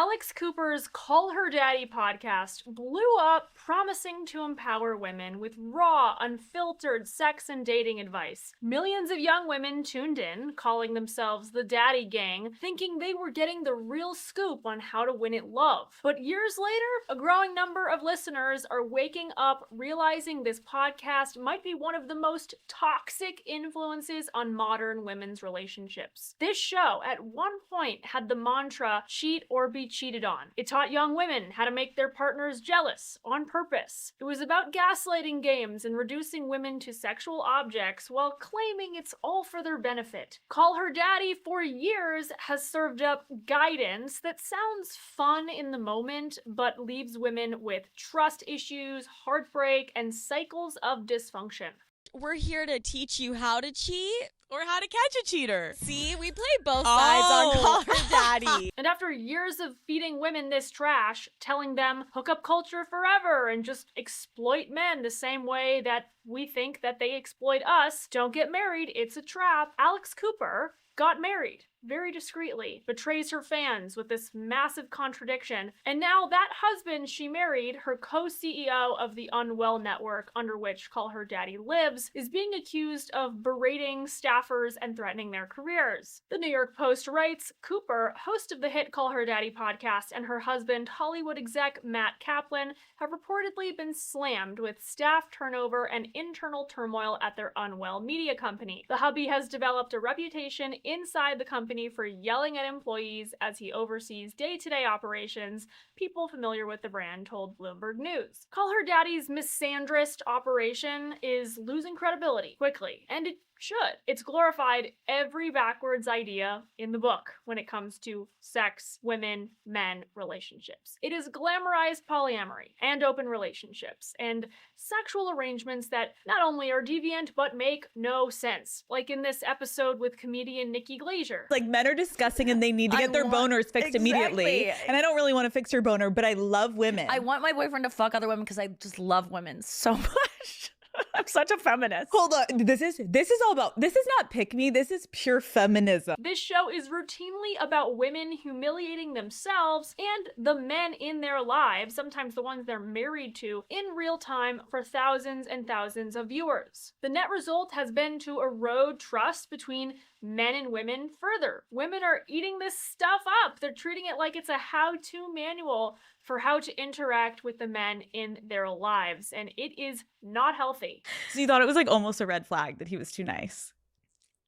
Alex Cooper's Call Her Daddy podcast blew up, promising to empower women with raw, unfiltered sex and dating advice. Millions of young women tuned in, calling themselves the Daddy Gang, thinking they were getting the real scoop on how to win at love. But years later, a growing number of listeners are waking up, realizing this podcast might be one of the most toxic influences on modern women's relationships. This show, at one point, had the mantra, cheat or be cheated on. It taught young women how to make their partners jealous, on purpose. It was about gaslighting games and reducing women to sexual objects while claiming it's all for their benefit. Call Her Daddy, for years, has served up guidance that sounds fun in the moment, but leaves women with trust issues, heartbreak, and cycles of dysfunction. We're here to teach you how to cheat or how to catch a cheater. See, we play both sides on Call Her Daddy. And after years of feeding women this trash, telling them hookup culture forever and just exploit men the same way that we think that they exploit us, don't get married, it's a trap, Alex Cooper got married very discreetly, betrays her fans with this massive contradiction, and now that husband she married, her co-CEO of the Unwell network under which Call Her Daddy lives, is being accused of berating staffers and threatening their careers. The New York Post writes, Cooper, host of the hit Call Her Daddy podcast, and her husband, Hollywood exec Matt Kaplan, have reportedly been slammed with staff turnover and internal turmoil at their Unwell media company. The hubby has developed a reputation inside the company for yelling at employees as he oversees day-to-day operations, people familiar with the brand told Bloomberg News. Call Her Daddy's misandrist operation is losing credibility quickly, and it should. It's glorified every backwards idea in the book when it comes to sex, women, men, relationships. It is glamorized polyamory and open relationships and sexual arrangements that not only are deviant but make no sense. Like in this episode with comedian Nikki Glaser. Like, men are disgusting and they need to get their boners fixed immediately. And I don't really want to fix your boner, but I love women. I want my boyfriend to fuck other women because I just love women so much. I'm such a feminist. Hold on. This is all about, this is not pick me. This is pure feminism. This show is routinely about women humiliating themselves and the men in their lives, sometimes the ones they're married to, in real time for thousands and thousands of viewers. The net result has been to erode trust between men and women further. Women are eating this stuff up. They're treating it like it's a how-to manual for how to interact with the men in their lives, and it is not healthy. So you thought it was like almost a red flag that he was too nice?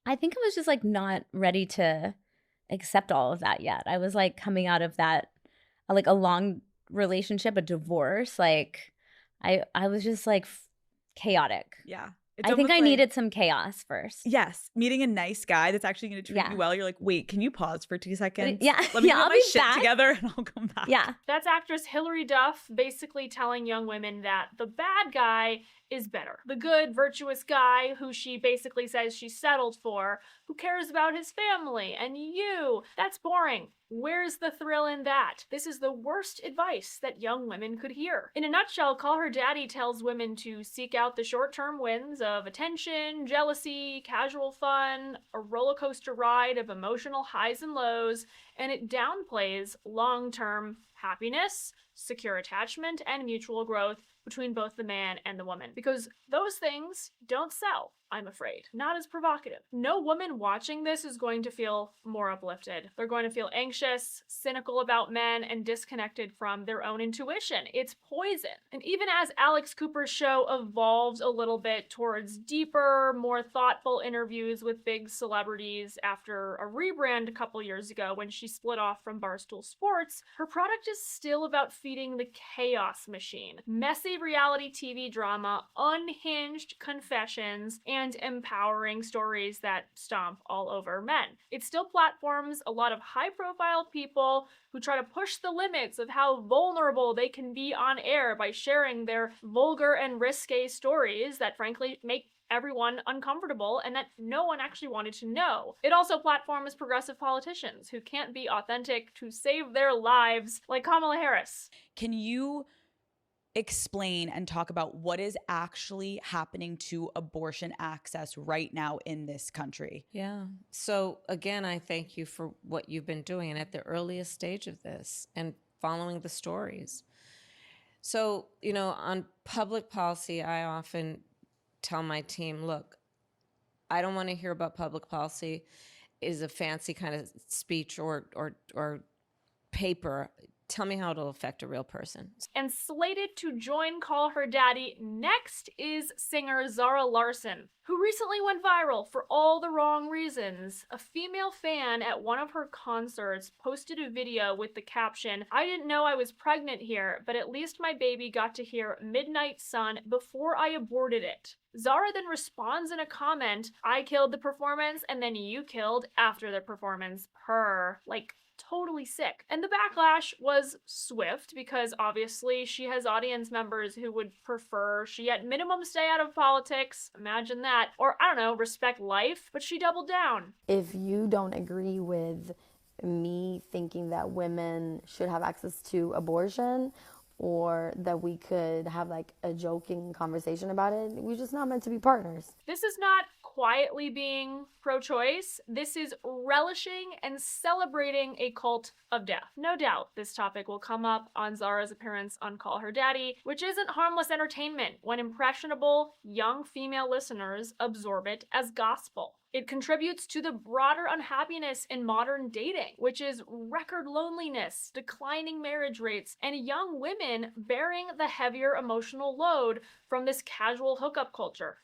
I think I was just like not ready to accept all of that yet. I was like coming out of that, like a long relationship, a divorce. Like I was just like chaotic. Yeah. I think I needed some chaos first. Yes. Meeting a nice guy that's actually going to treat you well. You're like, wait, can you pause for 2 seconds? Yeah. Let me get I'll my be shit back. together and I'll come back. Yeah. That's actress Hilary Duff basically telling young women that the bad guy is better. The good, virtuous guy who she basically says she settled for, who cares about his family and you. That's boring. Where's the thrill in that? This is the worst advice that young women could hear. In a nutshell, Call Her Daddy tells women to seek out the short-term wins of attention, jealousy, casual fun, a roller coaster ride of emotional highs and lows, and it downplays long-term happiness, secure attachment, and mutual growth between both the man and the woman. Because those things don't sell, I'm afraid. Not as provocative. No woman watching this is going to feel more uplifted. They're going to feel anxious, cynical about men, and disconnected from their own intuition. It's poison. And even as Alex Cooper's show evolves a little bit towards deeper, more thoughtful interviews with big celebrities after a rebrand a couple years ago when she split off from Barstool Sports, her product is still about feeding the chaos machine. Messy reality TV drama, unhinged confessions, and empowering stories that stomp all over men. It still platforms a lot of high-profile people who try to push the limits of how vulnerable they can be on air by sharing their vulgar and risque stories that frankly make everyone uncomfortable and that no one actually wanted to know. It also platforms progressive politicians who can't be authentic to save their lives, like Kamala Harris. Can you explain and talk about what is actually happening to abortion access right now in this country. Yeah. So again, I thank you for what you've been doing and at the earliest stage of this and following the stories. So, on public policy, I often tell my team, look, I don't want to hear about public policy is a fancy kind of speech or paper. Tell me how it'll affect a real person. And slated to join Call Her Daddy next is singer Zara Larsson, who recently went viral for all the wrong reasons. A female fan at one of her concerts posted a video with the caption, "I didn't know I was pregnant here, but at least my baby got to hear Midnight Sun before I aborted it." Zara then responds in a comment, "I killed the performance and then you killed after the performance, purr." Like, totally sick. And the backlash was swift because obviously she has audience members who would prefer she at minimum stay out of politics, imagine that, or I don't know, respect life, but she doubled down. If you don't agree with me thinking that women should have access to abortion, or that we could have like a joking conversation about it, we're just not meant to be partners. This is not quietly being pro-choice. This is relishing and celebrating a cult of death. No doubt this topic will come up on Zara's appearance on Call Her Daddy, which isn't harmless entertainment when impressionable young female listeners absorb it as gospel. It contributes to the broader unhappiness in modern dating, which is record loneliness, declining marriage rates, and young women bearing the heavier emotional load from this casual hookup culture.